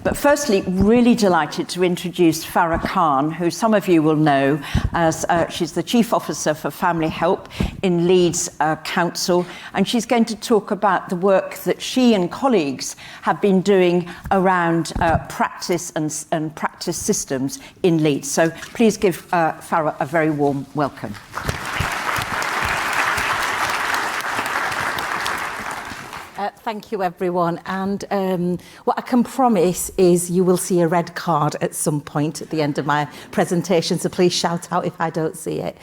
But firstly, really delighted to introduce Farrah Khan, who some of you will know as she's the Chief Officer for Family Help in Leeds Council, and she's going to talk about the work that she and colleagues have been doing around practice and practice systems in Leeds. So please give Farrah a very warm welcome. Thank you, everyone. And what I can promise is you will see a red card at some point at the end of my presentation, so please shout out if I don't see it.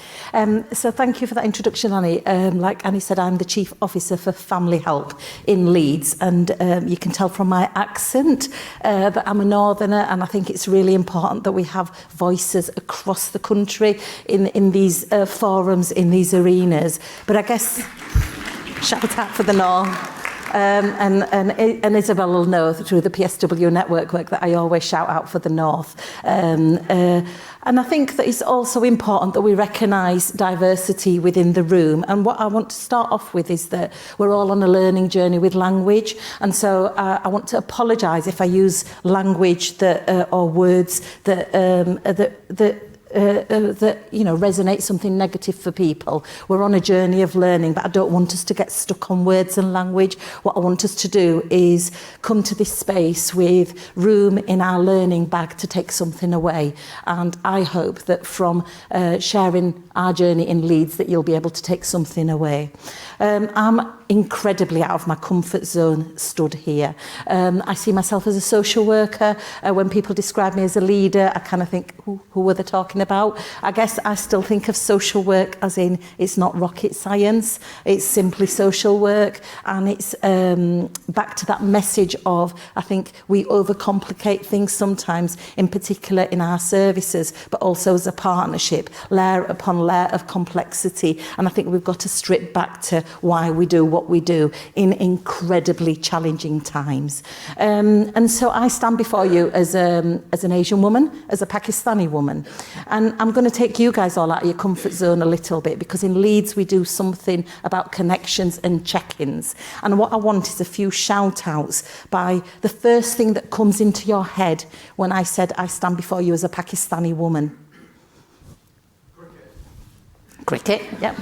So thank you for that introduction, Annie. Like Annie said, I'm the Chief Officer for Family Help in Leeds, and you can tell from my accent that I'm a northerner, and I think it's really important that we have voices across the country in these forums, in these arenas. But I guess, shout out for the north. And Isabel will know through the PSW network work that I always shout out for the North. And I think that it's also important that we recognise diversity within the room. And what I want to start off with is that we're all on a learning journey with language. And so I want to apologise if I use language that or words that resonate something negative for people. We're on a journey of learning, but I don't want us to get stuck on words and language. What I want us to do is come to this space with room in our learning bag to take something away. And I hope that from sharing our journey in Leeds that you'll be able to take something away. I'm incredibly out of my comfort zone stood here. I see myself as a social worker. When people describe me as a leader, I kind of think, who were they talking about? I guess I still think of social work as in it's not rocket science, it's simply social work, and it's back to that message of, I think we overcomplicate things sometimes, in particular in our services, but also as a partnership, layer upon layer of complexity, and I think we've got to strip back to why we do what we do in incredibly challenging times. And so I stand before you as an Asian woman, as a Pakistani woman. And I'm going to take you guys all out of your comfort zone a little bit, because in Leeds we do something about connections and check-ins. And what I want is a few shout-outs by the first thing that comes into your head when I said I stand before you as a Pakistani woman. Cricket, yep.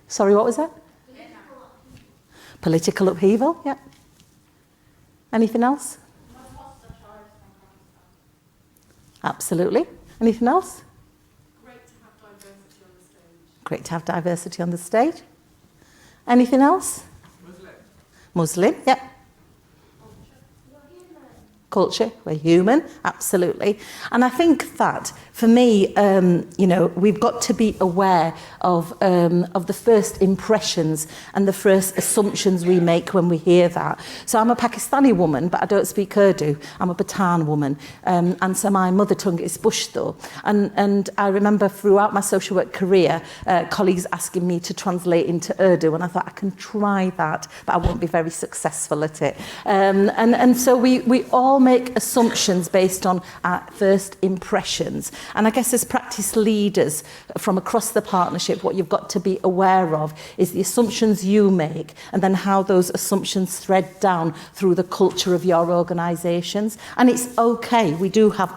Sorry, what was that? Political upheaval, yeah. Anything else? Absolutely. Anything else? Great to have diversity on the stage. Great to have diversity on the stage. Anything else? Muslim, yeah. Culture, we're human, absolutely. And I think that, for me, we've got to be aware of the first impressions and the first assumptions we make when we hear that. So I'm a Pakistani woman, but I don't speak Urdu. I'm a Pathan woman. And so my mother tongue is Pashto. And I remember throughout my social work career, colleagues asking me to translate into Urdu, and I thought, I can try that, but I won't be very successful at it. And so we all make assumptions based on our first impressions. And I guess as practice leaders from across the partnership, what you've got to be aware of is the assumptions you make, and then how those assumptions thread down through the culture of your organisations. And it's okay, we do have,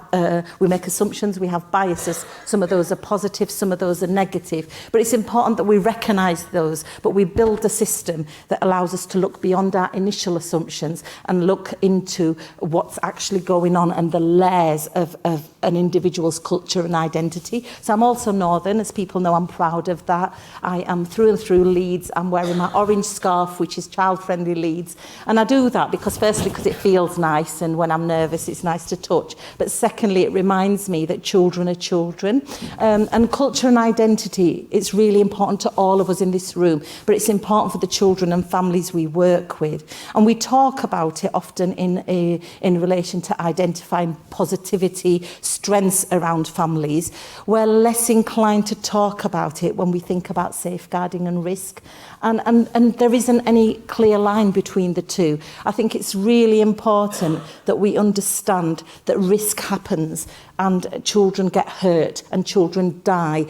we make assumptions, we have biases, some of those are positive, some of those are negative, but it's important that we recognise those, but we build a system that allows us to look beyond our initial assumptions and look into what's actually going on and the layers of an individual's culture and identity. So I'm also Northern, as people know, I'm proud of that. I am through and through Leeds. I'm wearing my orange scarf, which is child-friendly Leeds. And I do that because firstly, because it feels nice, and when I'm nervous, it's nice to touch. But secondly, it reminds me that children are children. And culture and identity, it's really important to all of us in this room, but it's important for the children and families we work with. And we talk about it often in relation to identifying positivity, strengths around families. We're less inclined to talk about it when we think about safeguarding and risk. And there isn't any clear line between the two. I think it's really important that we understand that risk happens and children get hurt and children die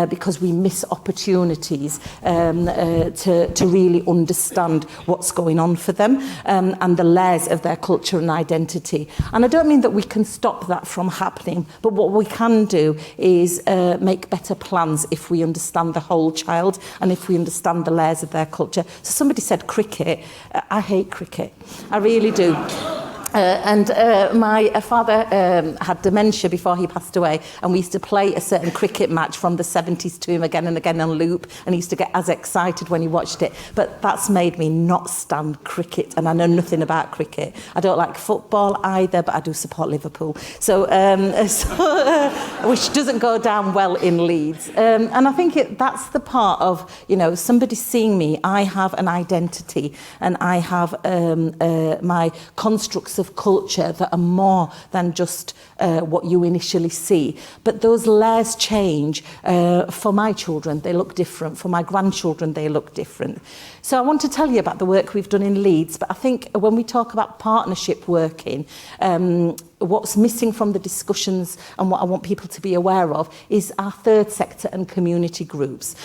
because we miss opportunities to really understand what's going on for them and the layers of their culture and identity. And I don't mean that we can stop that from happening, but what we can do is make better plans if we understand the whole child and if we understand the layers of their culture. So somebody said cricket. I hate cricket. I really do. My father had dementia before he passed away, and we used to play a certain cricket match from the 70s to him again and again on loop, and he used to get as excited when he watched it. But that's made me not stand cricket, and I know nothing about cricket. I don't like football either, but I do support Liverpool. So, which doesn't go down well in Leeds. And I think that's the part of, you know, somebody seeing me. I have an identity, and I have my constructs of culture that are more than just what you initially see. But those layers change. For my children, they look different. For my grandchildren, they look different. So I want to tell you about the work we've done in Leeds, but I think when we talk about partnership working, what's missing from the discussions and what I want people to be aware of is our third sector and community groups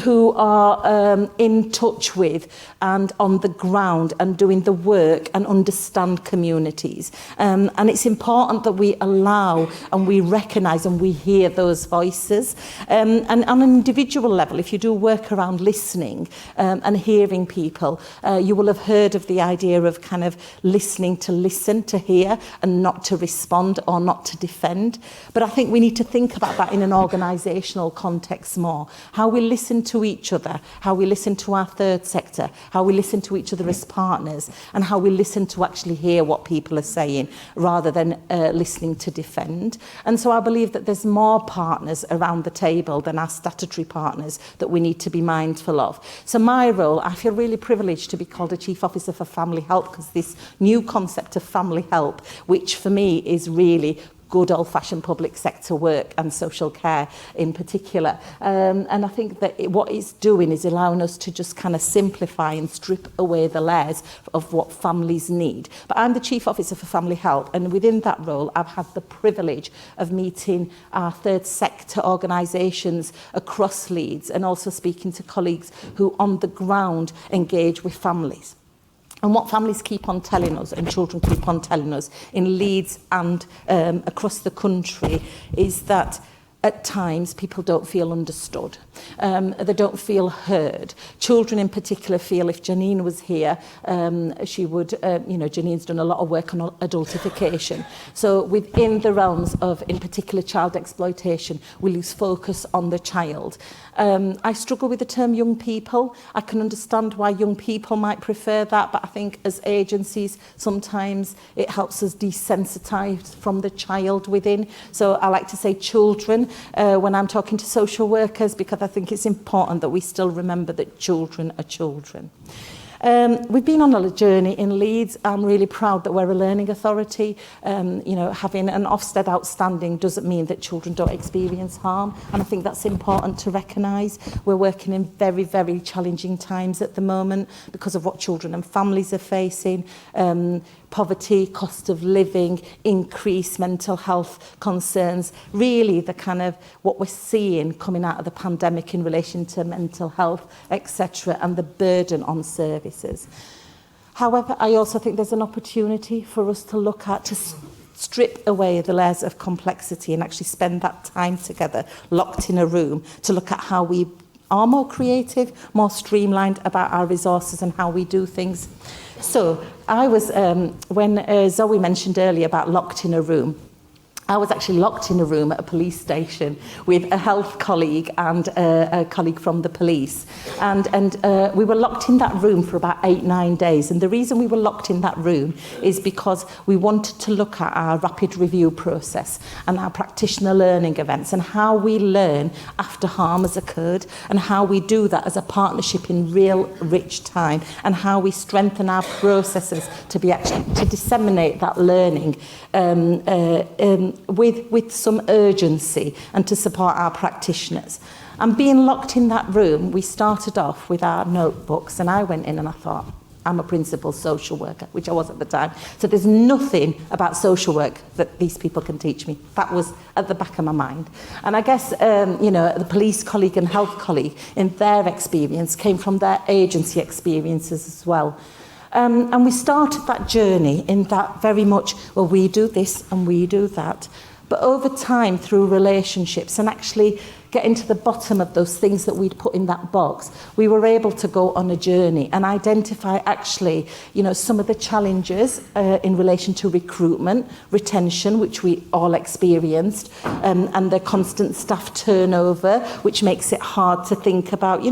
who are in touch with and on the ground and doing the work and understand communities. And it's important that we allow and we recognise and we hear those voices. And on an individual level, if you do work around listening and hearing people, you will have heard of the idea of kind of listening to listen, to hear, and not to respond or not to defend. But I think we need to think about that in an organisational context more. How we listen to each other, how we listen to our third sector, how we listen to each other as partners, and how we listen to actually hear what people are saying rather than listening to defend. And so I believe that there's more partners around the table than our statutory partners that we need to be mindful of. So my role, I feel really privileged to be called a Chief Officer for Family Help, because this new concept of family help, which for me is really good old-fashioned public sector work and social care in particular. And I think that what it's doing is allowing us to just kind of simplify and strip away the layers of what families need. But I'm the Chief Officer for Family Help, and within that role I've had the privilege of meeting our third sector organisations across Leeds and also speaking to colleagues who on the ground engage with families. And what families keep on telling us and children keep on telling us in Leeds and across the country is that at times people don't feel understood. They don't feel heard. Children in particular feel, if Janine was here, she would, Janine's done a lot of work on adultification. So within the realms of, in particular, child exploitation, we lose focus on the child. I struggle with the term young people. I can understand why young people might prefer that, but I think as agencies, sometimes it helps us desensitise from the child within. So I like to say children when I'm talking to social workers, because I think it's important that we still remember that children are children. We've been on a journey in Leeds. I'm really proud that we're a learning authority. Having an Ofsted outstanding doesn't mean that children don't experience harm, and I think that's important to recognise. We're working in very, very challenging times at the moment because of what children and families are facing. Poverty, cost of living, increased mental health concerns, really the kind of what we're seeing coming out of the pandemic in relation to mental health, etc., and the burden on services. However, I also think there's an opportunity for us to look at, to strip away the layers of complexity and actually spend that time together, locked in a room, to look at how we are more creative, more streamlined about our resources and how we do things. So I was, when Zoe mentioned earlier about locked in a room, I was actually locked in a room at a police station with a health colleague and a colleague from the police. And we were locked in that room for about 8-9 days. And the reason we were locked in that room is because we wanted to look at our rapid review process and our practitioner learning events and how we learn after harm has occurred and how we do that as a partnership in real rich time and how we strengthen our processes to be actually to disseminate that learning with some urgency and to support our practitioners. And being locked in that room, we started off with our notebooks, and I went in and I thought, I'm a principal social worker, which I was at the time. So there's nothing about social work that these people can teach me. That was at the back of my mind. And I guess, the police colleague and health colleague, in their experience, came from their agency experiences as well. And we started that journey in that very much, well, we do this and we do that. But over time, through relationships and actually getting to the bottom of those things that we'd put in that box, we were able to go on a journey and identify actually, some of the challenges in relation to recruitment, retention, which we all experienced, and the constant staff turnover, which makes it hard to think about,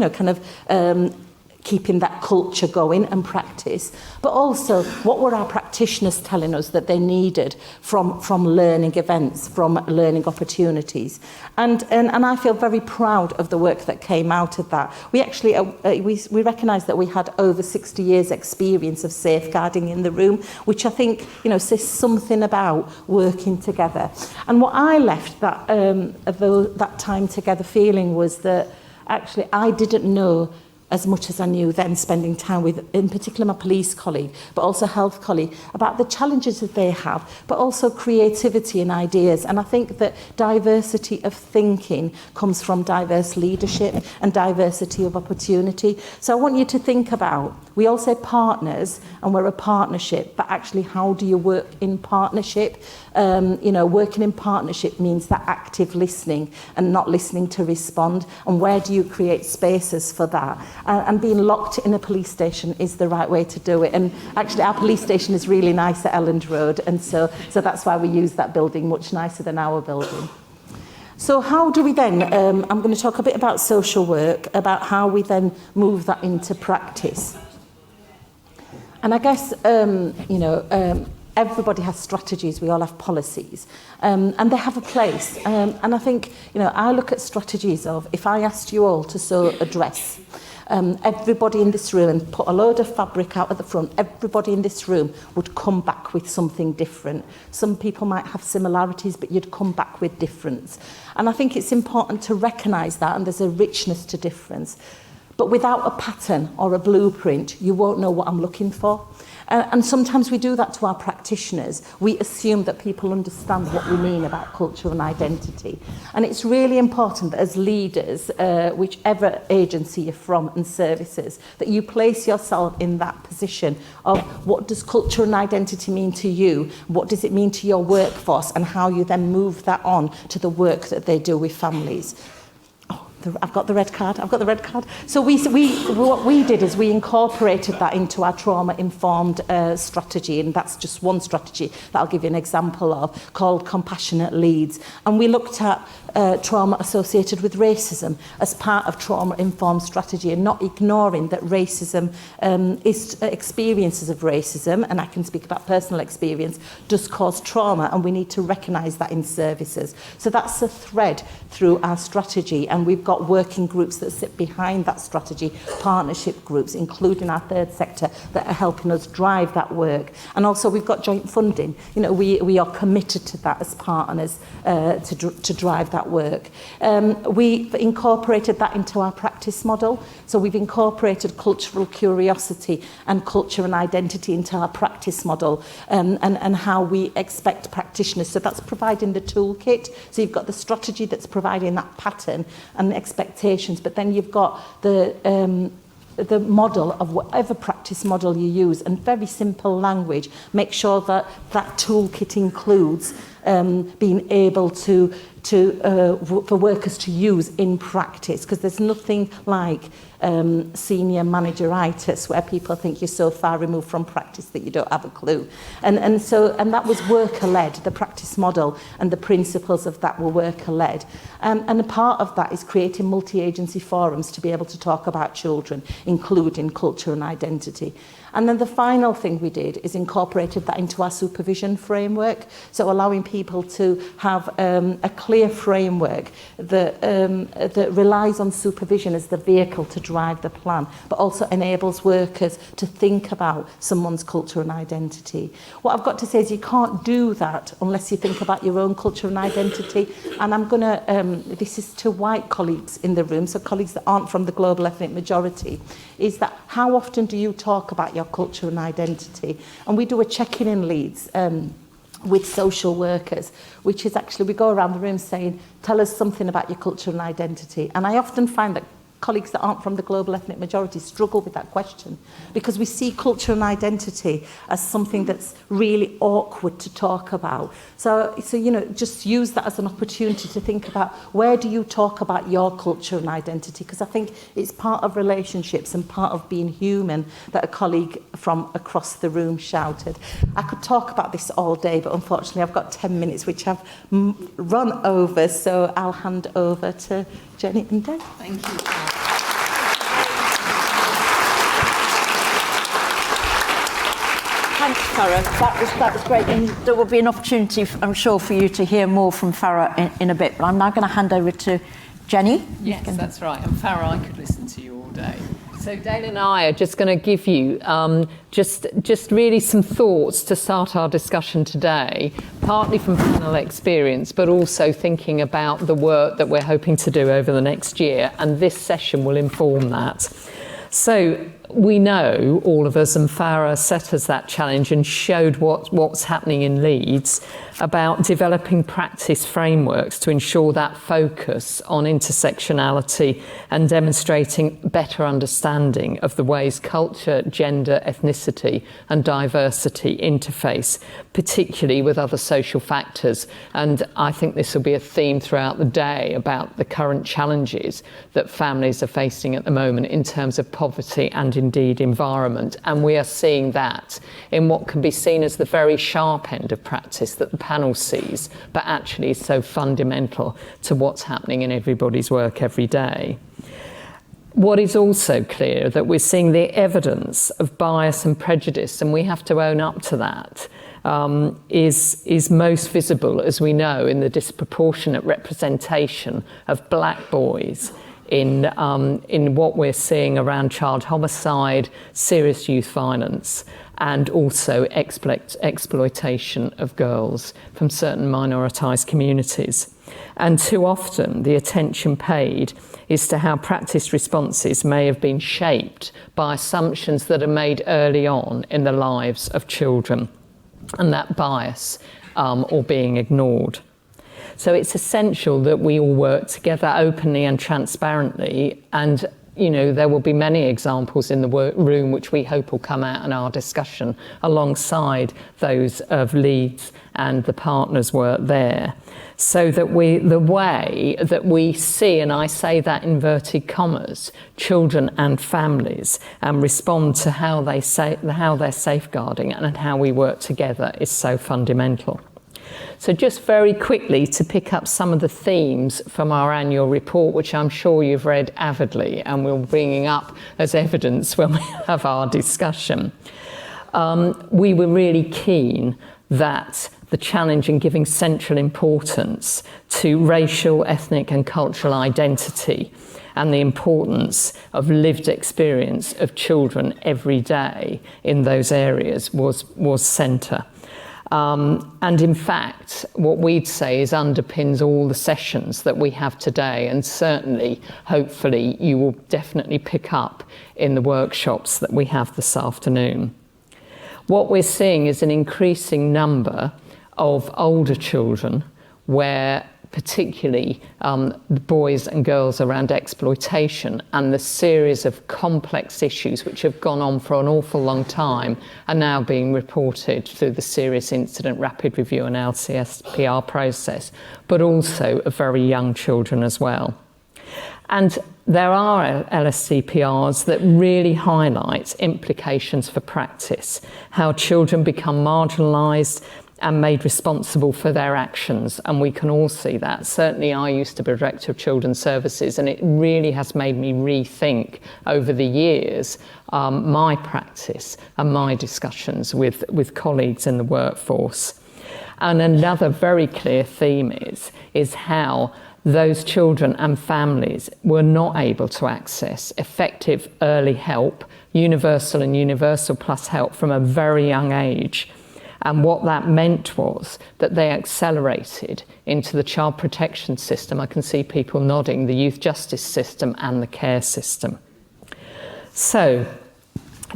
keeping that culture going and practice, but also what were our practitioners telling us that they needed from learning events, from learning opportunities. And I feel very proud of the work that came out of that. We actually, we recognised that we had over 60 years experience of safeguarding in the room, which I think, says something about working together. And what I left that time together feeling was that actually I didn't know as much as I knew then, spending time with, in particular, my police colleague, but also health colleague, about the challenges that they have, but also creativity and ideas. And I think that diversity of thinking comes from diverse leadership and diversity of opportunity. So I want you to think about, we all say partners, and we're a partnership, but actually how do you work in partnership? Working in partnership means that active listening and not listening to respond. And where do you create spaces for that? And being locked in a police station is the right way to do it. And actually our police station is really nice at Elland Road, and so that's why we use that building, much nicer than our building. So how do we then, I'm going to talk a bit about social work, about how we then move that into practice. And I guess, everybody has strategies, we all have policies, and they have a place. And I think, I look at strategies of, if I asked you all to sew a dress, everybody in this room, and put a load of fabric out at the front, everybody in this room would come back with something different. Some people might have similarities, but you'd come back with difference. And I think it's important to recognise that, and there's a richness to difference. But without a pattern or a blueprint, you won't know what I'm looking for. And sometimes we do that to our practitioners. We assume that people understand what we mean about culture and identity. And it's really important that as leaders, whichever agency you're from and services, that you place yourself in that position of what does culture and identity mean to you? What does it mean to your workforce? And how you then move that on to the work that they do with families. I've got the red card. So what we did is we incorporated that into our trauma-informed strategy, and that's just one strategy that I'll give you an example of, called Compassionate Leads. And we looked at trauma associated with racism as part of trauma-informed strategy, and not ignoring that racism is experiences of racism, and I can speak about personal experience, does cause trauma, and we need to recognise that in services. So that's a thread through our strategy, and we've got working groups that sit behind that strategy, partnership groups, including our third sector, that are helping us drive that work. And also we've got joint funding. We are committed to that as partners to drive that work. We've incorporated that into our practice model. So we've incorporated cultural curiosity and culture and identity into our practice model, and how we expect practitioners. So that's providing the toolkit. So you've got the strategy that's providing that pattern and expectations, but then you've got the model of whatever practice model you use, and very simple language. Make sure that that toolkit includes being able to for workers to use in practice, because there's nothing like senior manageritis where people think you're so far removed from practice that you don't have a clue. And that was worker-led. The practice model and the principles of that were worker-led. And a part of that is creating multi-agency forums to be able to talk about children, including culture and identity. And then the final thing we did is incorporated that into our supervision framework. So allowing people to have a clear framework that relies on supervision as the vehicle to drive the plan, but also enables workers to think about someone's culture and identity. What I've got to say is you can't do that unless you think about your own culture and identity. And I'm going to, this is to white colleagues in the room, so colleagues that aren't from the global ethnic majority, is that how often do you talk about your culture and identity? And we do a check-in in Leeds with social workers, which is actually, we go around the room saying, tell us something about your culture and identity. And I often find that colleagues that aren't from the global ethnic majority struggle with that question, because we see culture and identity as something that's really awkward to talk about. So you know, just use that as an opportunity to think about, where do you talk about your culture and identity? Because I think it's part of relationships and part of being human that a colleague from across the room shouted. I could talk about this all day, but unfortunately I've got 10 minutes, which I've run over, so I'll hand over to Jenny and Dave. Thank you. Thanks, Farrah. That was great. And there will be an opportunity, I'm sure, for you to hear more from Farrah in a bit. But I'm now going to hand over to Jenny. Yes, that's right. And Farrah, I could listen to you all day. So Dale and I are just going to give you just really some thoughts to start our discussion today, partly from panel experience, but also thinking about the work that we're hoping to do over the next year. And this session will inform that. So we know, all of us, and Farrah set us that challenge and showed what's happening in Leeds about developing practice frameworks to ensure that focus on intersectionality and demonstrating better understanding of the ways culture, gender, ethnicity and diversity interface, particularly with other social factors. And I think this will be a theme throughout the day about the current challenges that families are facing at the moment in terms of poverty and indeed environment. And we are seeing that in what can be seen as the very sharp end of practice that the panel sees, but actually is so fundamental to what's happening in everybody's work every day. What is also clear that we're seeing the evidence of bias and prejudice, and we have to own up to that, is most visible, as we know, in the disproportionate representation of black boys in what we're seeing around child homicide, serious youth violence, and also exploitation of girls from certain minoritized communities. And too often the attention paid is to how practice responses may have been shaped by assumptions that are made early on in the lives of children, and that bias or being ignored. So it's essential that we all work together openly and transparently, and there will be many examples in the room which we hope will come out in our discussion alongside those of Leeds and the partners' work there, so that the way that we see, and I say that in inverted commas, children and families, and respond to how they're safeguarding and how we work together is so fundamental. So just very quickly to pick up some of the themes from our annual report, which I'm sure you've read avidly and we'll bring up as evidence when we have our discussion. We were really keen that the challenge in giving central importance to racial, ethnic and cultural identity and the importance of lived experience of children every day in those areas was centre. And in fact, what we'd say is underpins all the sessions that we have today, and certainly, hopefully, you will definitely pick up in the workshops that we have this afternoon. What we're seeing is an increasing number of older children where particularly the boys and girls around exploitation and the series of complex issues which have gone on for an awful long time are now being reported through the Serious Incident Rapid Review and LCSPR process, but also of very young children as well. And there are LSCPRs that really highlight implications for practice, how children become marginalised and made responsible for their actions, and we can all see that. Certainly I used to be Director of Children's Services, and it really has made me rethink over the years my practice and my discussions with colleagues in the workforce. And another very clear theme is how those children and families were not able to access effective early help, universal and universal plus help from a very young age. And what that meant was that they accelerated into the child protection system. I can see people nodding, the youth justice system and the care system. So,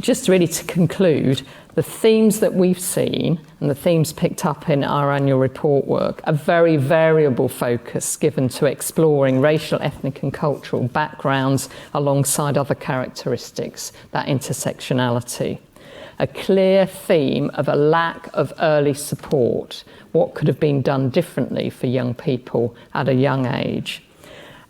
just really to conclude, the themes that we've seen and the themes picked up in our annual report work are very variable focus given to exploring racial, ethnic and cultural backgrounds alongside other characteristics, that intersectionality. A clear theme of a lack of early support, what could have been done differently for young people at a young age,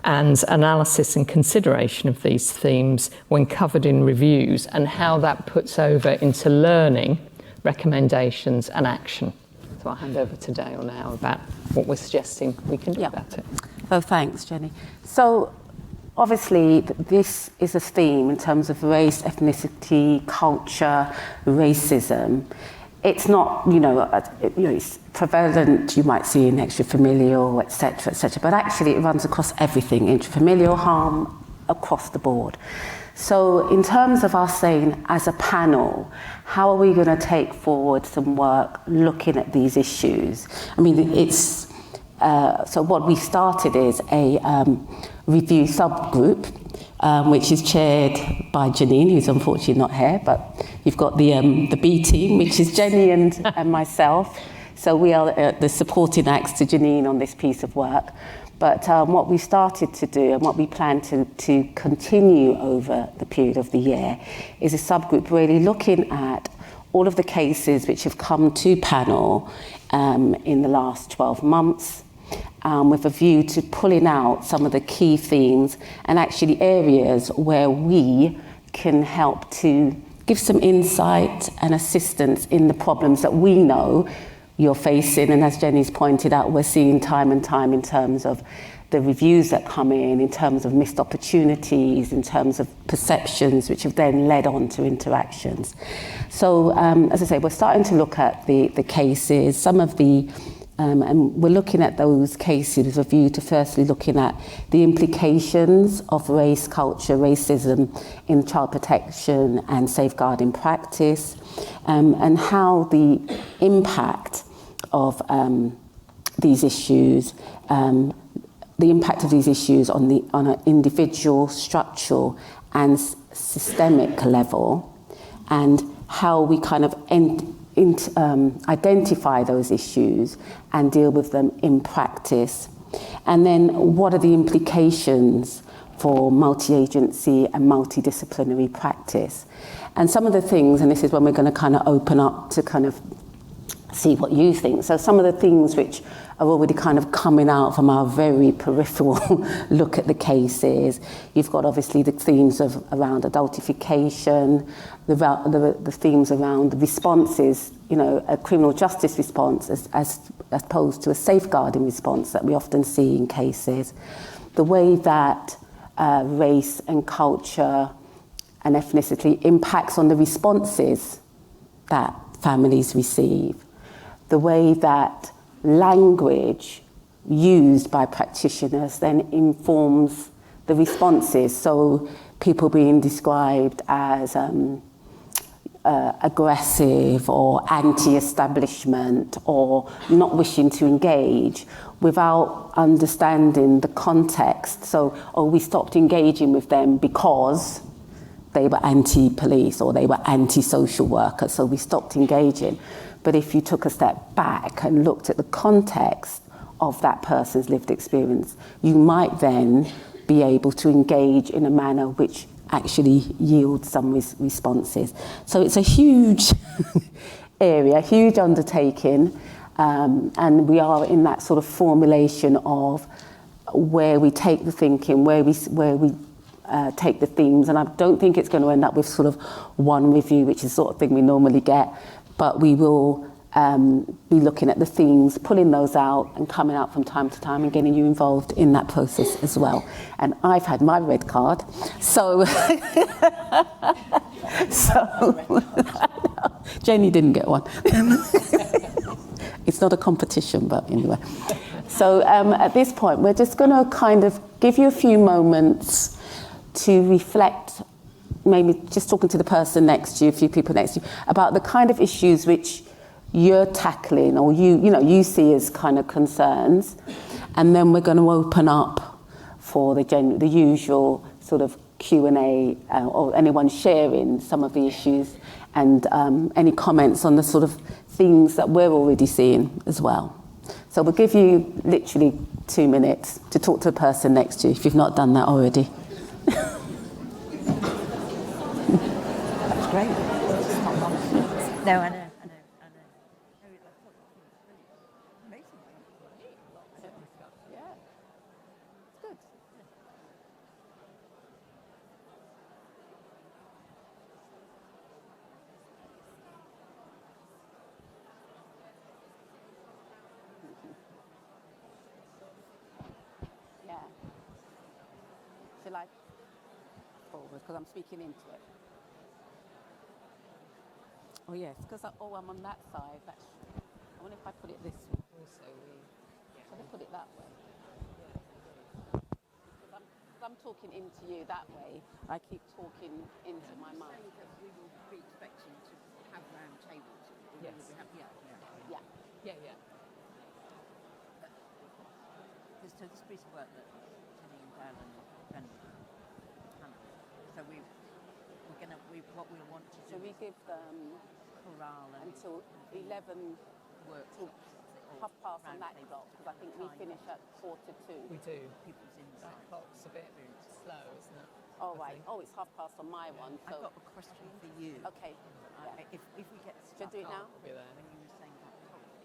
and analysis and consideration of these themes when covered in reviews and how that puts over into learning, recommendations and action. So I'll hand over to Dale now about what we're suggesting we can do about it. Oh, thanks, Jenny. So obviously, this is a theme in terms of race, ethnicity, culture, racism. It's not, it's prevalent, you might see in extrafamilial, etc., but actually it runs across everything, intrafamilial harm across the board. So in terms of us saying, as a panel, how are we going to take forward some work looking at these issues? I mean, it's, so what we started is a review subgroup, which is chaired by Janine, who's unfortunately not here, but you've got the B team, which is Jenny and myself. So we are the supporting acts to Janine on this piece of work. But what we started to do and what we plan to continue over the period of the year is a subgroup really looking at all of the cases which have come to panel in the last 12 months, with a view to pulling out some of the key themes and actually areas where we can help to give some insight and assistance in the problems that we know you're facing. And as Jenny's pointed out, we're seeing time and time in terms of the reviews that come in terms of missed opportunities, in terms of perceptions, which have then led on to interactions. So, as I say, we're starting to look at the cases, some of the and we're looking at those cases with a view to firstly looking at the implications of race, culture, racism in child protection and safeguarding practice, and how the impact of these issues, on an individual, structural and systemic level, and how we kind of identify those issues and deal with them in practice. And then what are the implications for multi-agency and multidisciplinary practice? And some of the things, and this is when we're going to kind of open up to kind of see what you think. So some of the things which are already kind of coming out from our very peripheral look at the cases. You've got obviously the themes around adultification, the themes around the responses, a criminal justice response as opposed to a safeguarding response that we often see in cases. The way that race and culture and ethnicity impacts on the responses that families receive. The way that language used by practitioners then informs the responses. So people being described as aggressive or anti-establishment or not wishing to engage without understanding the context. So, we stopped engaging with them because they were anti-police or they were anti-social workers, so we stopped engaging. But if you took a step back and looked at the context of that person's lived experience, you might then be able to engage in a manner which actually yields some responses. So it's a huge area, huge undertaking, and we are in that sort of formulation of where we take the thinking, where we take the themes, and I don't think it's going to end up with sort of one review, which is the sort of thing we normally get, but we will be looking at the themes, pulling those out and coming out from time to time and getting you involved in that process as well. And I've had my red card, so Jenny didn't get one. It's not a competition, but anyway. So at this point, we're just going to kind of give you a few moments to reflect, maybe just talking to the person next to you, a few people next to you, about the kind of issues which you're tackling or you see as kind of concerns. And then we're going to open up for the usual sort of Q&A or anyone sharing some of the issues and any comments on the sort of things that we're already seeing as well. So we'll give you literally 2 minutes to talk to the person next to you if you've not done that already. That's great. No, I know. Shall I forward because I'm speaking into it? Oh yes, because I'm on that side. I wonder if I put it this way. Also, shall I put it that way? Because I'm talking into you that way. I keep talking into my mind. We will be expecting to have round tables. Yes. Yeah. So this piece of work that Jenny and Dale and Hannah. So what we want to do. So we give them corral until 11 work till 1:30 on that clock because I think we finish at 1:45. We do. People's That insight. clock's a bit slow, isn't it? Oh right. Oh, it's 1:30 on my one. So I've got a question for you. okay. Yeah. If we get Should I do it now? We'll be there. when you were saying about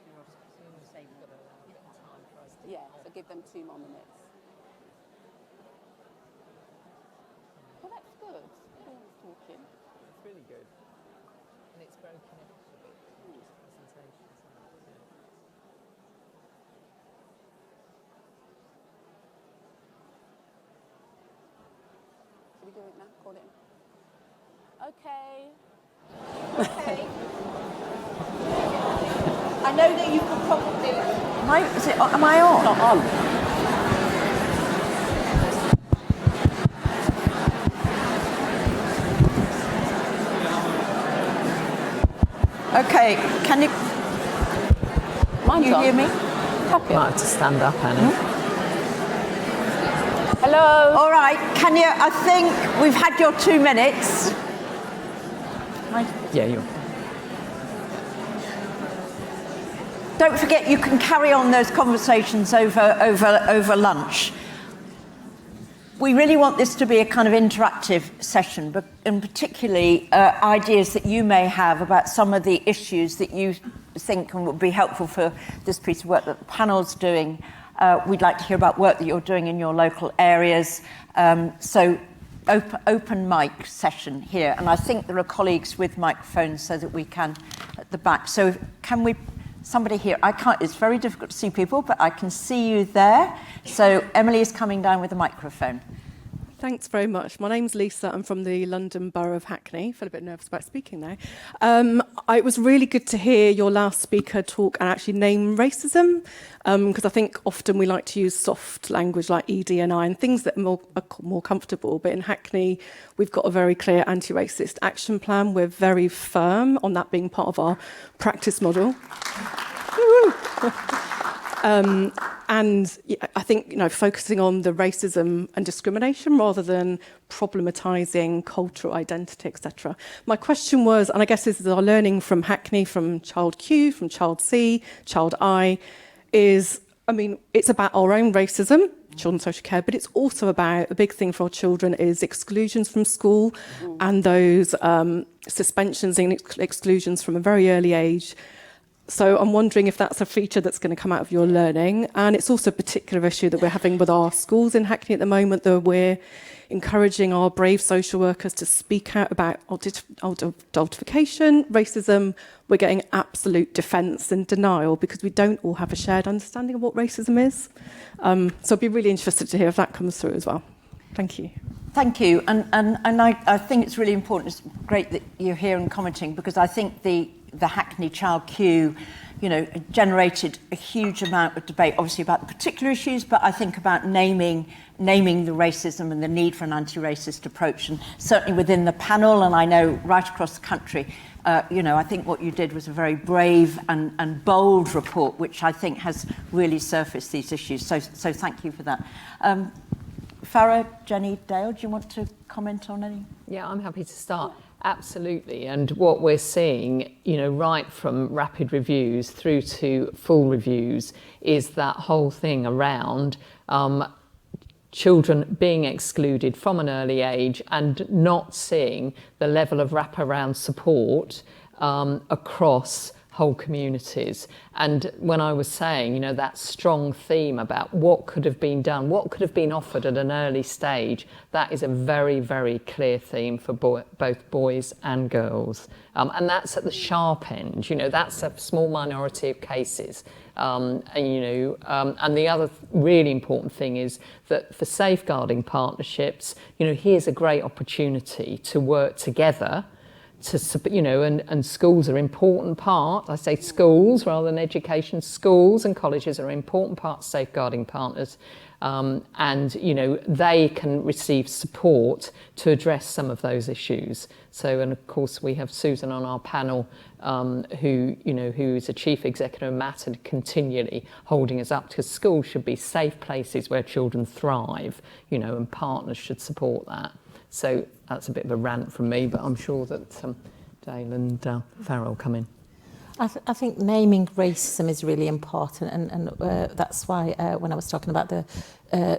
curiosity, you were saying Got a little time for us to Yeah. So give them 2 more minutes. Well, that's good. Everyone's talking. It's really good. And it's broken it up a bit. Presentation. Should we do it now? Call it in. Okay. I know that you could probably. Am I on? Not on. Okay, can you Mine's on. hear me? Happy. Might have to stand up, Annie. Hello. All right, I think we've had your 2 minutes. Yeah, you're. Don't forget you can carry on those conversations over lunch. We really want this to be a kind of interactive session, but and particularly ideas that you may have about some of the issues that you think would be helpful for this piece of work that the panel's doing. We'd like to hear about work that you're doing in your local areas. So open mic session here. And I think there are colleagues with microphones so that we can at the back. So can we, somebody here, I can't, it's very difficult to see people, but I can see you there. So Emily is coming down with a microphone. Thanks very much. My name's Lisa. I'm from the London Borough of Hackney. I feel a bit nervous about speaking now. It was really good to hear your last speaker talk and actually name racism, because I think often we like to use soft language like ED and I and things that are more comfortable. But in Hackney, we've got a very clear anti-racist action plan. We're very firm on that being part of our practice model. And I think, focusing on the racism and discrimination rather than problematising cultural identity, etc. My question was, and I guess this is our learning from Hackney, from Child Q, from Child C, Child I, is, it's about our own racism, children's social care, but it's also about, a big thing for our children is exclusions from school and those suspensions and exclusions from a very early age. So I'm wondering if that's a feature that's going to come out of your learning. And it's also a particular issue that we're having with our schools in Hackney at the moment, that we're encouraging our brave social workers to speak out about adultification, racism. We're getting absolute defence and denial because we don't all have a shared understanding of what racism is. So I'd be really interested to hear if that comes through as well. Thank you. Thank you. And I think it's really important. It's great that you're here and commenting, because I think the Hackney Child Queue, you know, generated a huge amount of debate, obviously about particular issues, but I think about naming the racism and the need for an anti-racist approach, and certainly within the panel, and I know right across the country, you know, I think what you did was a very brave and bold report, which I think has really surfaced these issues. So thank you for that. Farrah, Jenny, Dale, do you want to comment on any? Yeah, I'm happy to start. Absolutely. And what we're seeing, you know, right from rapid reviews through to full reviews is that whole thing around children being excluded from an early age and not seeing the level of wraparound support across whole communities. And when I was saying, you know, that strong theme about what could have been done, what could have been offered at an early stage, that is a very, very clear theme for both boys and girls. And that's at the sharp end, you know, that's a small minority of cases. And the other really important thing is that for safeguarding partnerships, you know, here's a great opportunity to work together to, you know, and schools are an important part. I say schools rather than education. Schools and colleges are an important part of safeguarding partners. And, you know, they can receive support to address some of those issues. So, and of course, we have Susan on our panel, who is a chief executive of MAT and continually holding us up, because schools should be safe places where children thrive, you know, and partners should support that. So that's a bit of a rant from me, but I'm sure that Dale and Farrah will come in. I think naming racism is really important, and that's why when I was talking about the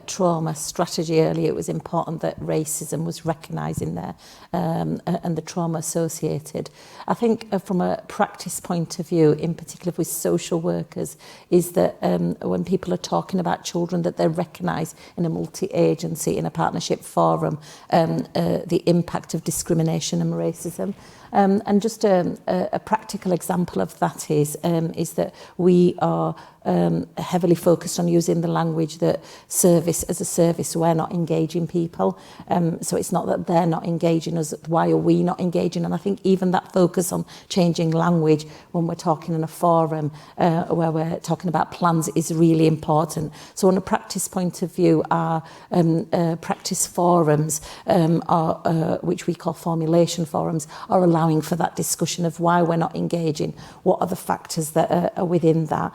trauma strategy earlier, it was important that racism was recognised in there, and the trauma associated. I think from a practice point of view, in particular with social workers, is that when people are talking about children, that they're recognised in a multi-agency, in a partnership forum, the impact of discrimination and racism. And just a practical example of that is that we are heavily focused on using the language that service as a service, we're not engaging people. So it's not that they're not engaging us, why are we not engaging? And I think even that focus on changing language when we're talking in a forum where we're talking about plans is really important. So on a practice point of view, our practice forums, which we call formulation forums, are allowing for that discussion of why we're not engaging, what are the factors that are within that.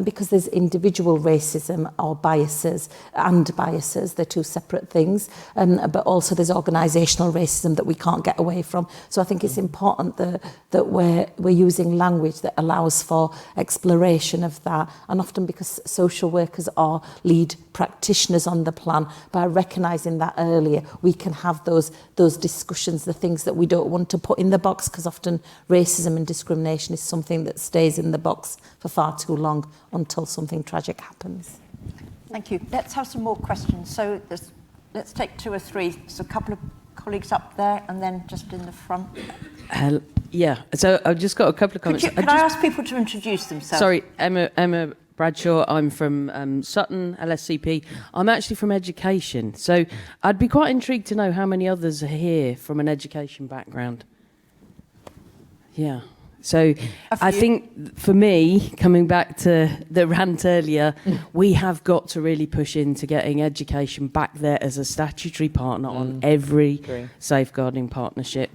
Because there's individual racism or biases, they're two separate things, but also there's organisational racism that we can't get away from. So I think it's important that we're using language that allows for exploration of that, and often because social workers are lead practitioners on the plan, by recognising that earlier, we can have those discussions, the things that we don't want to put in the box, because often racism and discrimination is something that stays in the box for far too long until something tragic happens. Thank you. Let's have some more questions. So let's take two or three. So a couple of colleagues up there, and then just in the front. Yeah, so I've just got a couple of comments. Could I ask people to introduce themselves? Sorry, Emma Bradshaw. I'm from Sutton, LSCP. I'm actually from education. So I'd be quite intrigued to know how many others are here from an education background. Yeah. So I think for me, coming back to the rant earlier, we have got to really push into getting education back there as a statutory partner on every safeguarding partnership.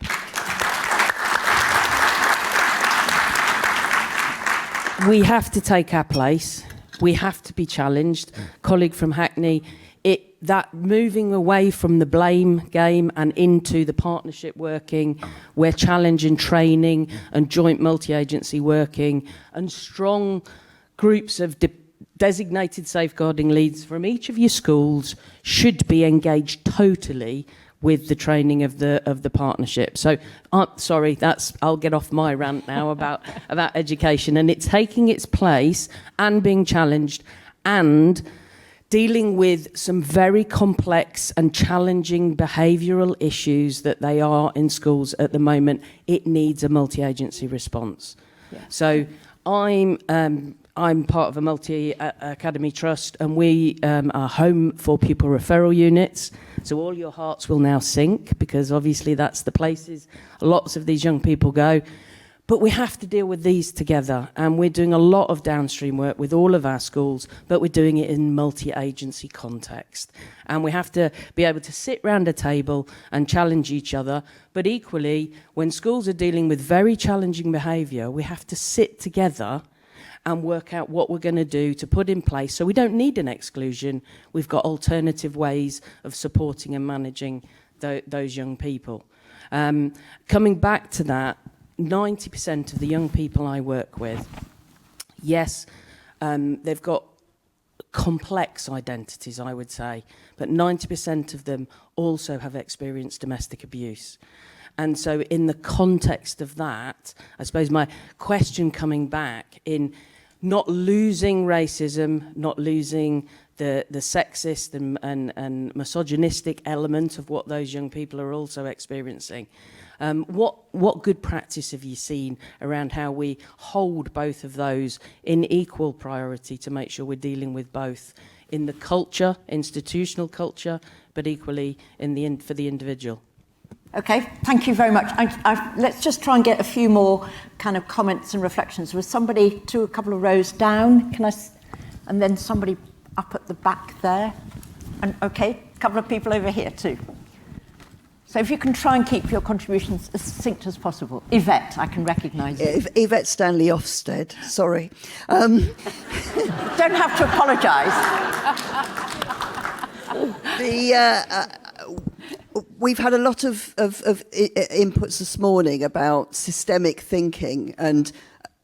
We have to take our place. We have to be challenged. Colleague from Hackney, that moving away from the blame game and into the partnership working, where challenge and training and joint multi-agency working and strong groups of designated safeguarding leads from each of your schools should be engaged totally with the training of the partnership. So, sorry, I'll get off my rant now about education, and it's taking its place and being challenged and dealing with some very complex and challenging behavioural issues that they are in schools at the moment. It needs a multi-agency response. Yeah. So I'm part of a multi-academy trust, and we are home for pupil referral units. So all your hearts will now sink, because obviously that's the places lots of these young people go. But we have to deal with these together, and we're doing a lot of downstream work with all of our schools, but we're doing it in multi-agency context. And we have to be able to sit round a table and challenge each other, but equally, when schools are dealing with very challenging behaviour, we have to sit together and work out what we're going to do to put in place. So we don't need an exclusion. We've got alternative ways of supporting and managing those young people. Coming back to that, 90% of the young people I work with, yes, they've got complex identities, I would say, but 90% of them also have experienced domestic abuse. And so in the context of that, I suppose my question coming back in not losing racism, not losing the sexist and misogynistic element of what those young people are also experiencing. What good practice have you seen around how we hold both of those in equal priority to make sure we're dealing with both in the culture, institutional culture, but equally for the individual? Okay, thank you very much. Let's just try and get a few more kind of comments and reflections. Was somebody a couple of rows down? And then somebody up at the back there. And okay, a couple of people over here too. So if you can try and keep your contributions as succinct as possible. Yvette, I can recognise you. Yvette Stanley Ofsted, sorry. Don't have to apologise. We've had a lot of inputs this morning about systemic thinking and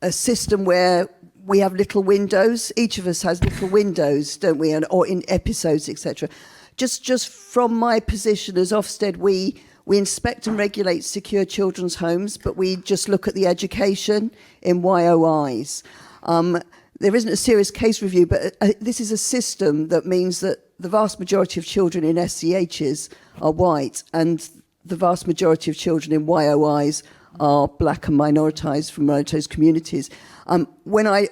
a system where we have little windows. Each of us has little windows, don't we? Or in episodes, etc. Just from my position as Ofsted, we inspect and regulate secure children's homes, but we just look at the education in YOIs. There isn't a serious case review, but this is a system that means that the vast majority of children in SCHs are white, and the vast majority of children in YOIs are black and minoritized from minoritized communities. When I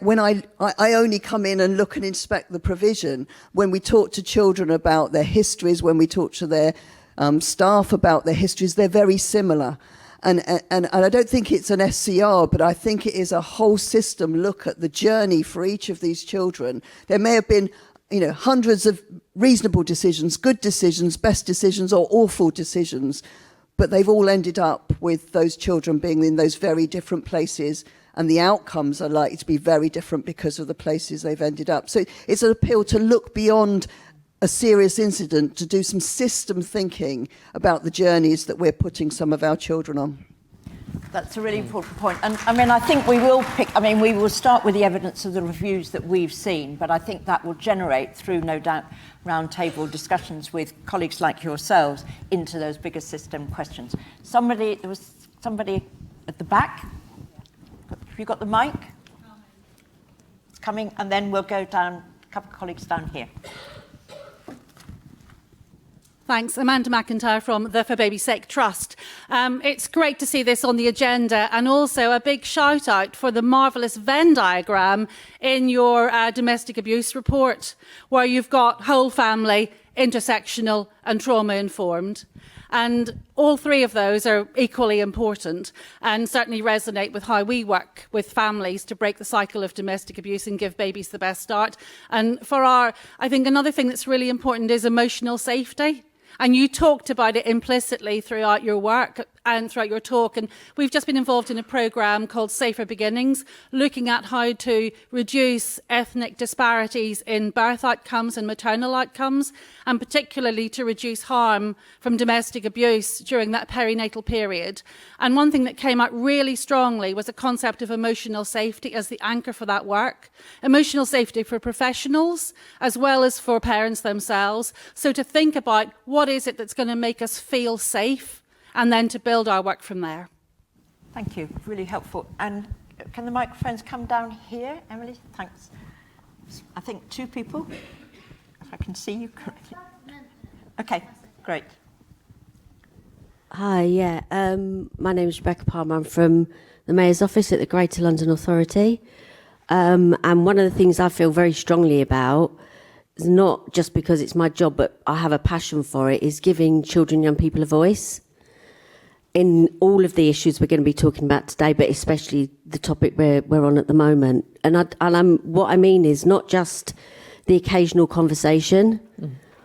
only come in and look and inspect the provision, when we talk to children about their histories, when we talk to their staff about their histories, they're very similar. And I don't think it's an SCR, but I think it is a whole system look at the journey for each of these children. There may have been, hundreds of reasonable decisions, good decisions, best decisions, or awful decisions, but they've all ended up with those children being in those very different places, and the outcomes are likely to be very different because of the places they've ended up. So it's an appeal to look beyond a serious incident, to do some system thinking about the journeys that we're putting some of our children on. That's a really important point. And I think we will start with the evidence of the reviews that we've seen, but I think that will generate, through no doubt roundtable discussions with colleagues like yourselves, into those bigger system questions. There was somebody at the back. Have you got the mic? It's coming, and then we'll go down, a couple of colleagues down here. Thanks. Amanda McIntyre from the For Baby's Sake Trust. It's great to see this on the agenda, and also a big shout out for the marvellous Venn diagram in your domestic abuse report, where you've got whole family, intersectional and trauma informed. And all three of those are equally important and certainly resonate with how we work with families to break the cycle of domestic abuse and give babies the best start. And I think another thing that's really important is emotional safety. And you talked about it implicitly throughout your work and throughout your talk. And we've just been involved in a programme called Safer Beginnings, looking at how to reduce ethnic disparities in birth outcomes and maternal outcomes, and particularly to reduce harm from domestic abuse during that perinatal period. And one thing that came out really strongly was the concept of emotional safety as the anchor for that work. Emotional safety for professionals as well as for parents themselves. So to think about what is it that's going to make us feel safe, and then to build our work from there. Thank you, really helpful. And can the microphones come down here, Emily? Thanks. I think two people, if I can see you correctly. Okay, great. Hi, my name is Rebecca Palmer. I'm from the Mayor's Office at the Greater London Authority. And one of the things I feel very strongly about, is not just because it's my job, but I have a passion for it, is giving children and young people a voice. in all of the issues we're going to be talking about today, but especially the topic we're on at the moment. And what I mean is not just the occasional conversation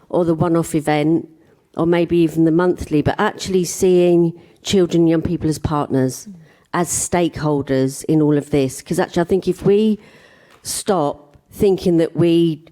or the one-off event or maybe even the monthly, but actually seeing children and young people as partners, as stakeholders in all of this. Because actually I think if we stop thinking that we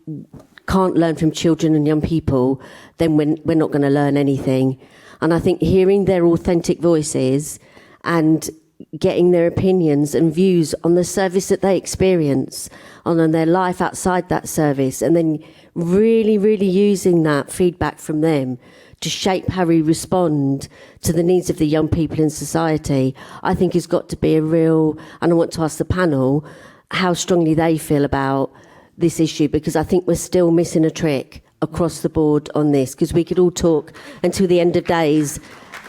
can't learn from children and young people, then we're not going to learn anything. And I think hearing their authentic voices and getting their opinions and views on the service that they experience, on their life outside that service, and then really, really using that feedback from them to shape how we respond to the needs of the young people in society, I think has got to be a real, and I want to ask the panel how strongly they feel about this issue, because I think we're still missing a trick across the board on this, because we could all talk until the end of days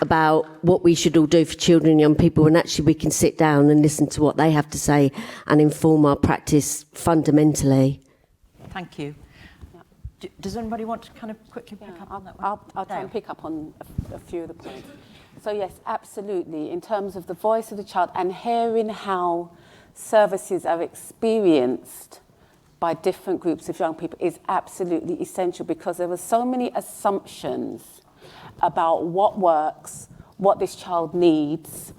about what we should all do for children and young people, and actually we can sit down and listen to what they have to say and inform our practice fundamentally. Thank you. Does anybody want to kind of quickly pick up on that one? I'll try and pick up on a few of the points. So yes, absolutely. In terms of the voice of the child and hearing how services are experienced by different groups of young people is absolutely essential, because there were so many assumptions about what works, what this child needs,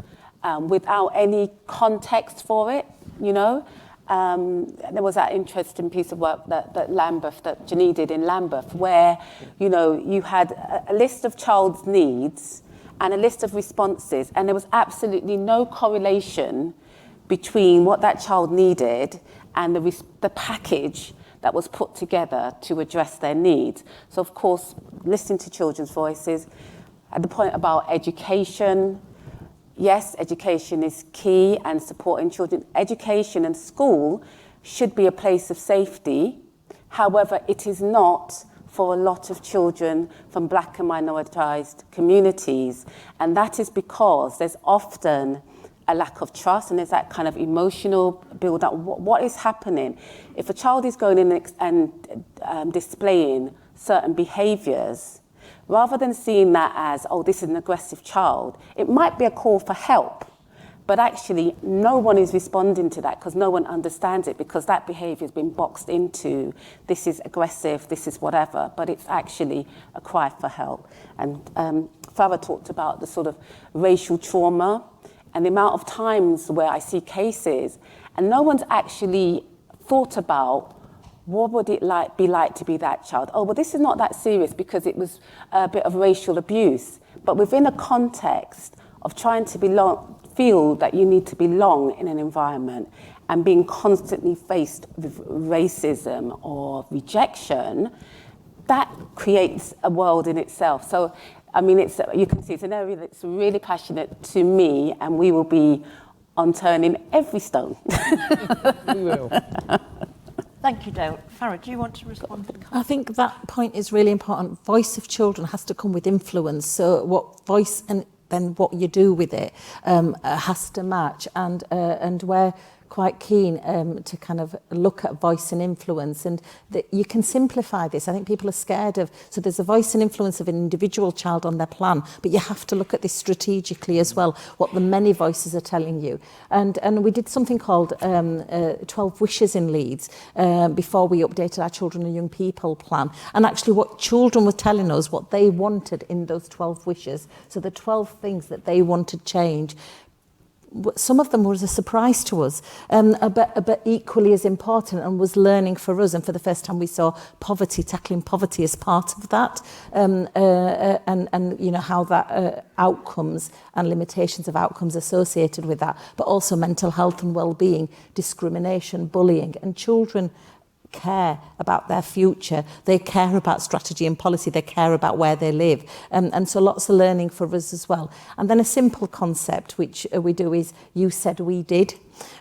without any context for it, you know. There was that interesting piece of work that Janine did in Lambeth, where, you know, you had a list of child's needs and a list of responses, and there was absolutely no correlation between what that child needed and the package that was put together to address their needs. So, of course, listening to children's voices, at the point about education, yes, education is key and supporting children. Education and school should be a place of safety. However, it is not for a lot of children from black and minoritized communities. And that is because there's often a lack of trust, and there's that kind of emotional build-up. What is happening? If a child is going in and displaying certain behaviours, rather than seeing that as, oh, this is an aggressive child, it might be a call for help, but actually no one is responding to that because no one understands it, because that behaviour has been boxed into, this is aggressive, this is whatever, but it's actually a cry for help. And Farrah talked about the sort of racial trauma and the amount of times where I see cases and no one's actually thought about what would it be like to be that child. Oh, well, this is not that serious because it was a bit of racial abuse. But within a context of trying to feel that you need to belong in an environment and being constantly faced with racism or rejection, that creates a world in itself. So, I mean, you can see it's an area that's really passionate to me, and we will be on turning every stone. We will. Thank you, Dale. Farrah, do you want to respond? I think that point is really important. Voice of children has to come with influence. So what voice and then what you do with it has to match. And we're quite keen to kind of look at voice and influence, and that you can simplify this. I think people are scared of, so there's a voice and influence of an individual child on their plan, but you have to look at this strategically as well, what the many voices are telling you. And we did something called 12 Wishes in Leeds before we updated our children and young people plan, and actually what children were telling us what they wanted in those 12 wishes, so the 12 things that they wanted change. Some of them was a surprise to us, but equally as important, and was learning for us. And for the first time, we saw poverty, tackling poverty as part of that, and you know how that outcomes and limitations of outcomes associated with that, but also mental health and well-being, discrimination, bullying, and children care about their future. They care about strategy and policy. They care about where they live. And so lots of learning for us as well. And then a simple concept which we do is you said we did.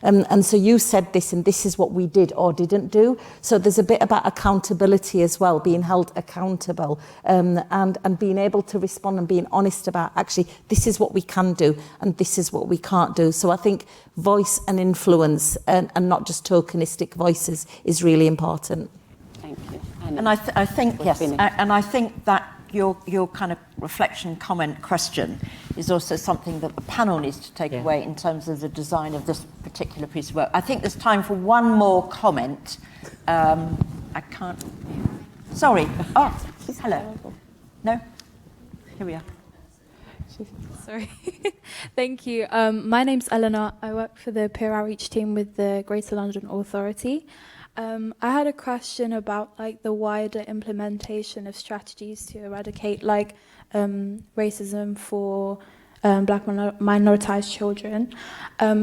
And so you said this and this is what we did or didn't do. So there's a bit about accountability as well, being held accountable, and being able to respond and being honest about actually this is what we can do and this is what we can't do. So I think voice and influence and not just tokenistic voices is really important. Thank you. And I think, yes, and I think that your kind of reflection, comment, question is also something that the panel needs to take away in terms of the design of this particular piece of work. I think there's time for one more comment. I can't... Sorry. Oh, hello. No? Here we are. Sorry. Thank you. My name's Eleanor. I work for the peer outreach team with the Greater London Authority. I had a question about like the wider implementation of strategies to eradicate like racism for black minoritized children.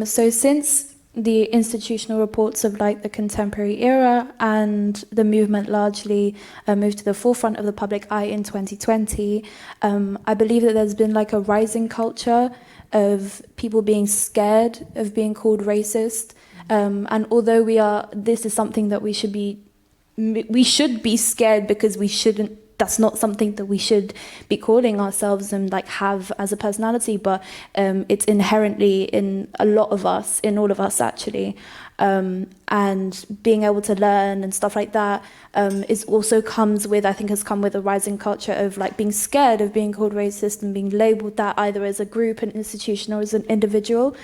So since the institutional reports of like the contemporary era and the movement largely moved to the forefront of the public eye in 2020, I believe that there's been like a rising culture of people being scared of being called racist. And although this is something that we should be scared because we shouldn't. That's not something that we should be calling ourselves and like have as a personality, but it's inherently in a lot of us, in all of us actually. And being able to learn and stuff like that has come with a rising culture of like being scared of being called racist and being labelled that either as a group, an institution, or as an individual.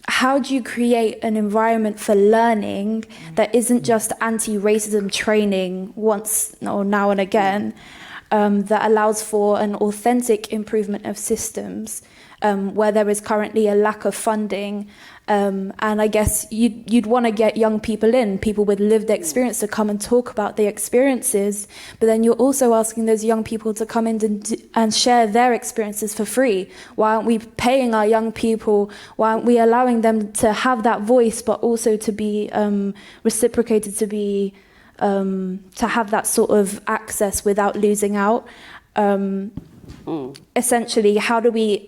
How do you create an environment for learning that isn't just anti-racism training once or now and again, that allows for an authentic improvement of systems where there is currently a lack of funding? And I guess you'd want to get young people with lived experience to come and talk about their experiences, but then you're also asking those young people to come in and share their experiences for free. Why aren't we paying our young people? Why aren't we allowing them to have that voice, but also to be reciprocated, to have that sort of access without losing out? Essentially, how do we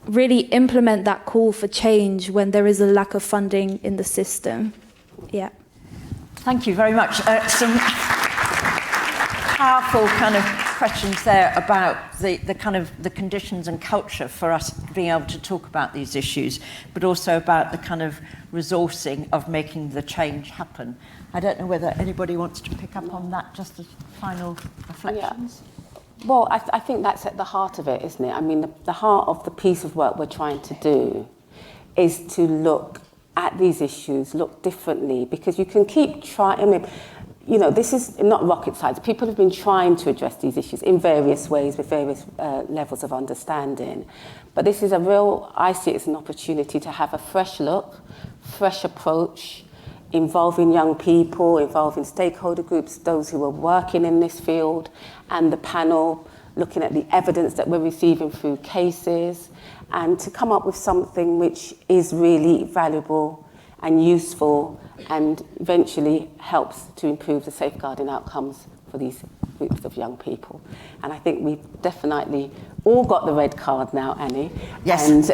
really implement that call for change when there is a lack of funding in the system? Yeah. Thank you very much. Some powerful kind of questions there about the kind of the conditions and culture for us being able to talk about these issues, but also about the kind of resourcing of making the change happen. I don't know whether anybody wants to pick up on that, just as final reflections. Yeah. Well, I think that's at the heart of it, isn't it? I mean, the heart of the piece of work we're trying to do is to look at these issues, look differently, because you can keep trying. I mean, you know, this is not rocket science. People have been trying to address these issues in various ways with various levels of understanding. But this is I see it as an opportunity to have a fresh look, fresh approach, involving young people, involving stakeholder groups, those who are working in this field, and the panel, looking at the evidence that we're receiving through cases, and to come up with something which is really valuable and useful and eventually helps to improve the safeguarding outcomes for these groups of young people. And I think we've definitely all got the red card now, Annie. Yes. And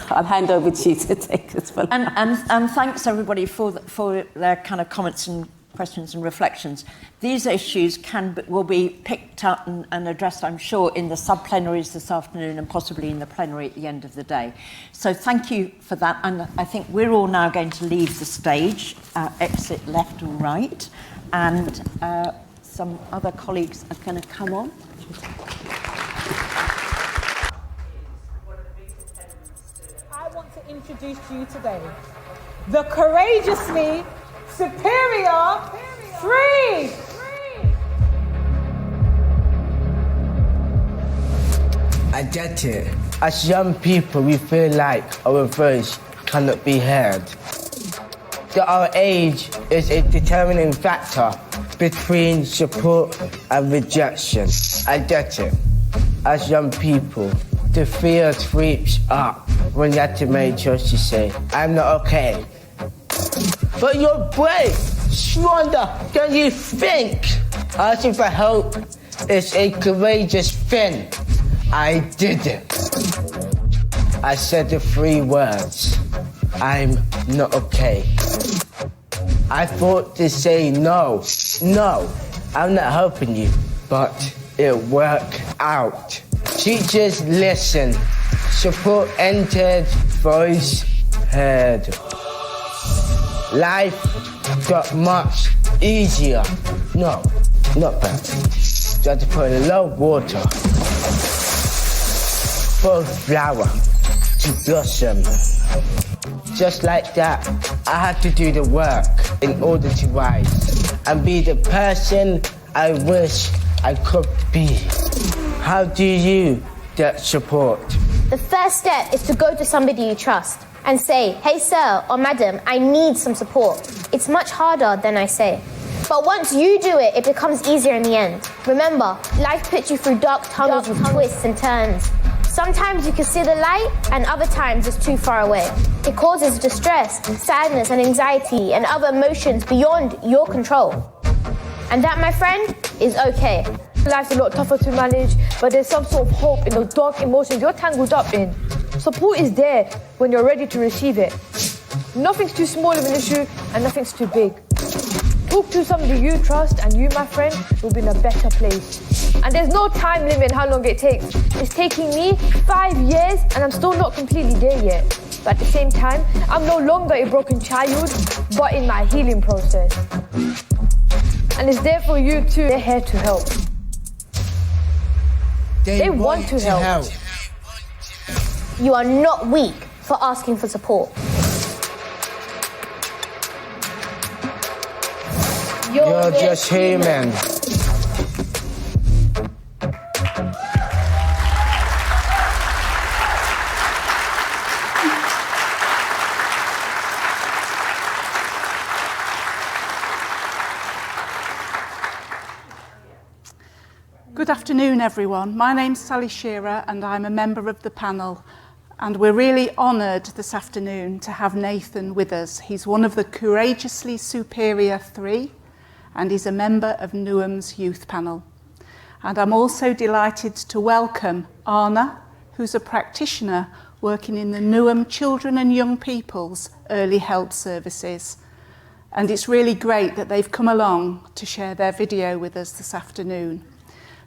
I'll hand over to you to take us from there. And thanks everybody for their kind of comments and questions and reflections. These issues will be picked up and addressed, I'm sure, in the sub-plenaries this afternoon and possibly in the plenary at the end of the day. So thank you for that. And I think we're all now going to leave the stage, exit left and right, and some other colleagues are going to come on. I want to introduce to you today the courageously superior free. I get it. As young people, we feel like our voice cannot be heard. That our age is a determining factor between support and rejection. I get it. As young people, the fear creeps up when you have to make choices, say, I'm not okay. But you're brave, stronger than you think. Asking for help is a courageous thing. I did it. I said the 3 words, I'm not okay. I thought to say no, I'm not helping you, but it worked out. Teachers listen, support entered, voice heard. Life got much easier. No, not bad. You have to put a lot of water for flower to blossom. Just like that, I had to do the work in order to rise and be the person I wish I could be. How do you get support? The first step is to go to somebody you trust and say, hey sir or madam, I need some support. It's much harder than I say. But once you do it, it becomes easier in the end. Remember, life puts you through dark tunnels with twists and turns. Sometimes you can see the light, and other times it's too far away. It causes distress, sadness, and anxiety, and other emotions beyond your control. And that, my friend, is okay. Life's a lot tougher to manage, but there's some sort of hope in those dark emotions you're tangled up in. Support is there when you're ready to receive it. Nothing's too small of an issue, and nothing's too big. Talk to somebody you trust, and you, my friend, will be in a better place. And there's no time limit how long it takes. It's taking me 5 years, and I'm still not completely there yet. But at the same time, I'm no longer a broken child, but in my healing process. And it's there for you too. They're here to help. They want to help. You are not weak for asking for support. You're just human. Good afternoon, everyone. My name's Sally Shearer, and I'm a member of the panel. And we're really honoured this afternoon to have Nathan with us. He's one of the Courageously Superior 3, and he's a member of Newham's youth panel. And I'm also delighted to welcome Anna, who's a practitioner working in the Newham Children and Young People's Early Help Services. And it's really great that they've come along to share their video with us this afternoon.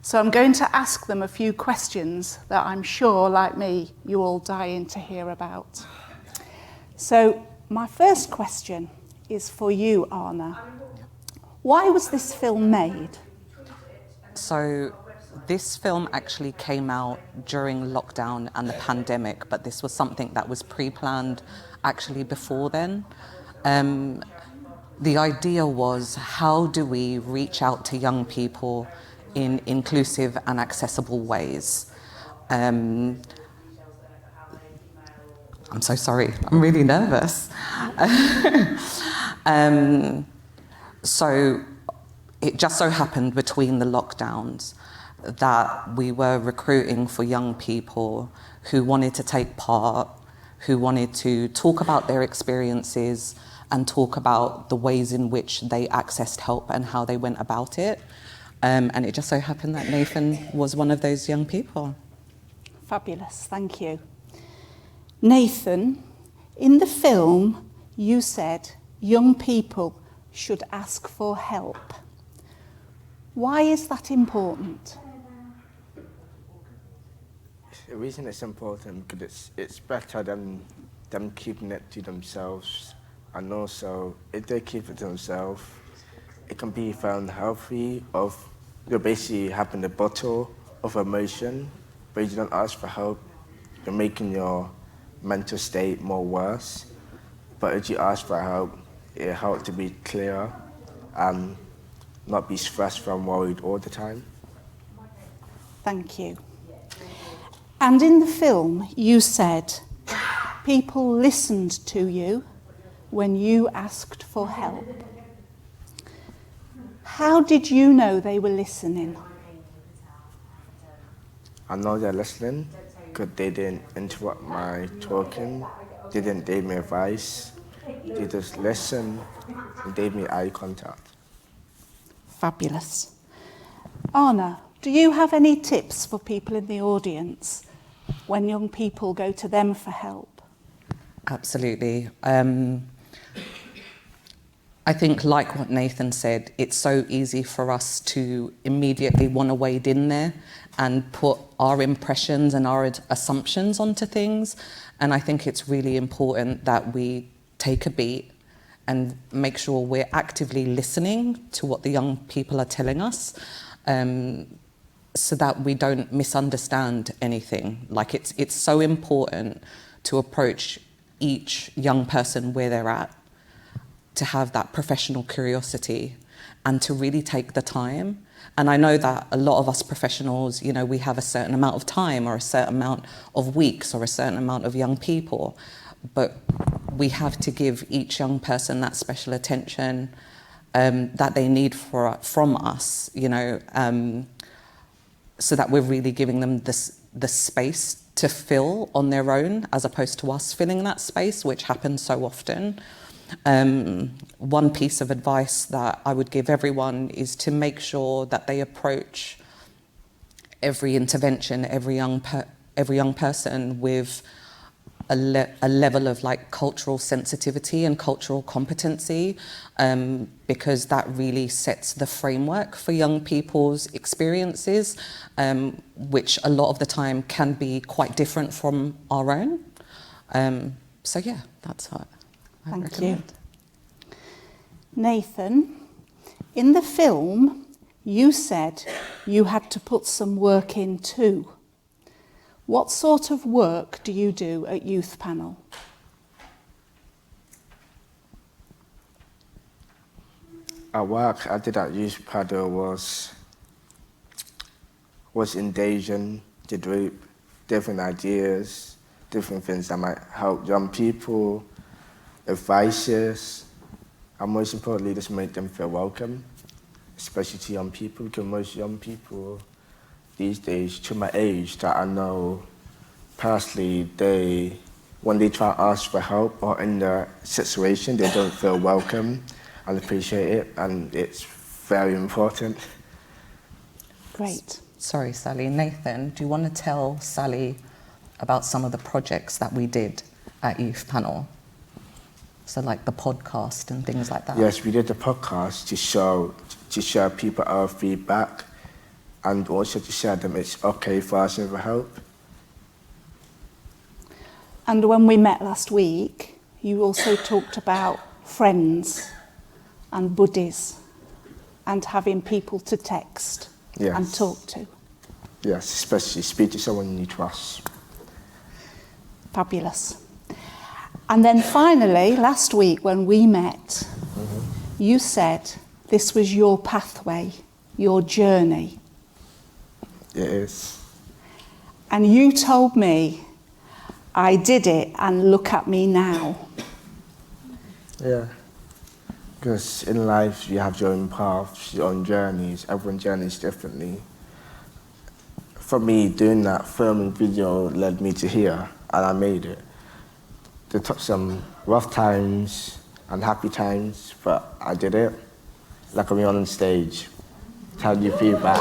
So I'm going to ask them a few questions that I'm sure, like me, you all dying to hear about. So my first question is for you, Anna. Why was this film made? So this film actually came out during lockdown and the pandemic, but this was something that was pre-planned actually before then. The idea was, how do we reach out to young people in inclusive and accessible ways? I'm so sorry, I'm really nervous. So it just so happened between the lockdowns that we were recruiting for young people who wanted to take part, who wanted to talk about their experiences and talk about the ways in which they accessed help and how they went about it. And it just so happened that Nathan was one of those young people. Fabulous, thank you. Nathan, in the film, you said young people should ask for help. Why is that important? The reason it's important because it's better than them keeping it to themselves, and also if they keep it to themselves, it can be found healthy of you're basically having a bottle of emotion, but you don't ask for help, you're making your mental state more worse. But if you ask for help, it helps to be clear and not be stressed and worried all the time. Thank you. And in the film, you said people listened to you when you asked for help. How did you know they were listening? I know they're listening because they didn't interrupt my talking, they didn't give me advice, they just listened and gave me eye contact. Fabulous. Anna, do you have any tips for people in the audience when young people go to them for help? Absolutely. I think, like what Nathan said, it's so easy for us to immediately want to wade in there and put our impressions and our assumptions onto things. And I think it's really important that we take a beat and make sure we're actively listening to what the young people are telling us, so that we don't misunderstand anything. Like it's so important to approach each young person where they're at, to have that professional curiosity and to really take the time. And I know that a lot of us professionals, you know, we have a certain amount of time or a certain amount of weeks or a certain amount of young people, but we have to give each young person that special attention that they need from us, you know, so that we're really giving them the space to fill on their own, as opposed to us filling that space, which happens so often. One piece of advice that I would give everyone is to make sure that they approach every intervention, every young person with a level of like cultural sensitivity and cultural competency, because that really sets the framework for young people's experiences, which a lot of the time can be quite different from our own. So yeah, that's what I Thank recommend. you. Nathan, in the film, you said you had to put some work in too. What sort of work do you do at Youth Panel? At work I did at Youth Panel was engaging the group, different ideas, different things that might help young people, advices, and most importantly, just make them feel welcome, especially to young people, because most young people these days, to my age, that I know personally, when they try to ask for help or in their situation, they don't feel welcome and appreciate it, and it's very important. Great. Sorry, Sally. Nathan, do you want to tell Sally about some of the projects that we did at Youth Panel? So like the podcast and things like that. Yes, we did the podcast to show people our feedback, and also to show them it's okay for us to help. And when we met last week, you also talked about friends and buddies and having people to text and talk to. Yes, especially speak to someone you trust. Fabulous. And then finally, last week when we met, you said this was your pathway, your journey. It is. And you told me, I did it and look at me now. Yeah. Because in life you have your own paths, your own journeys. Everyone journeys differently. For me, doing that filming video led me to here, and I made it. There took some rough times and happy times, but I did it. Like I'm on stage, telling you feedback.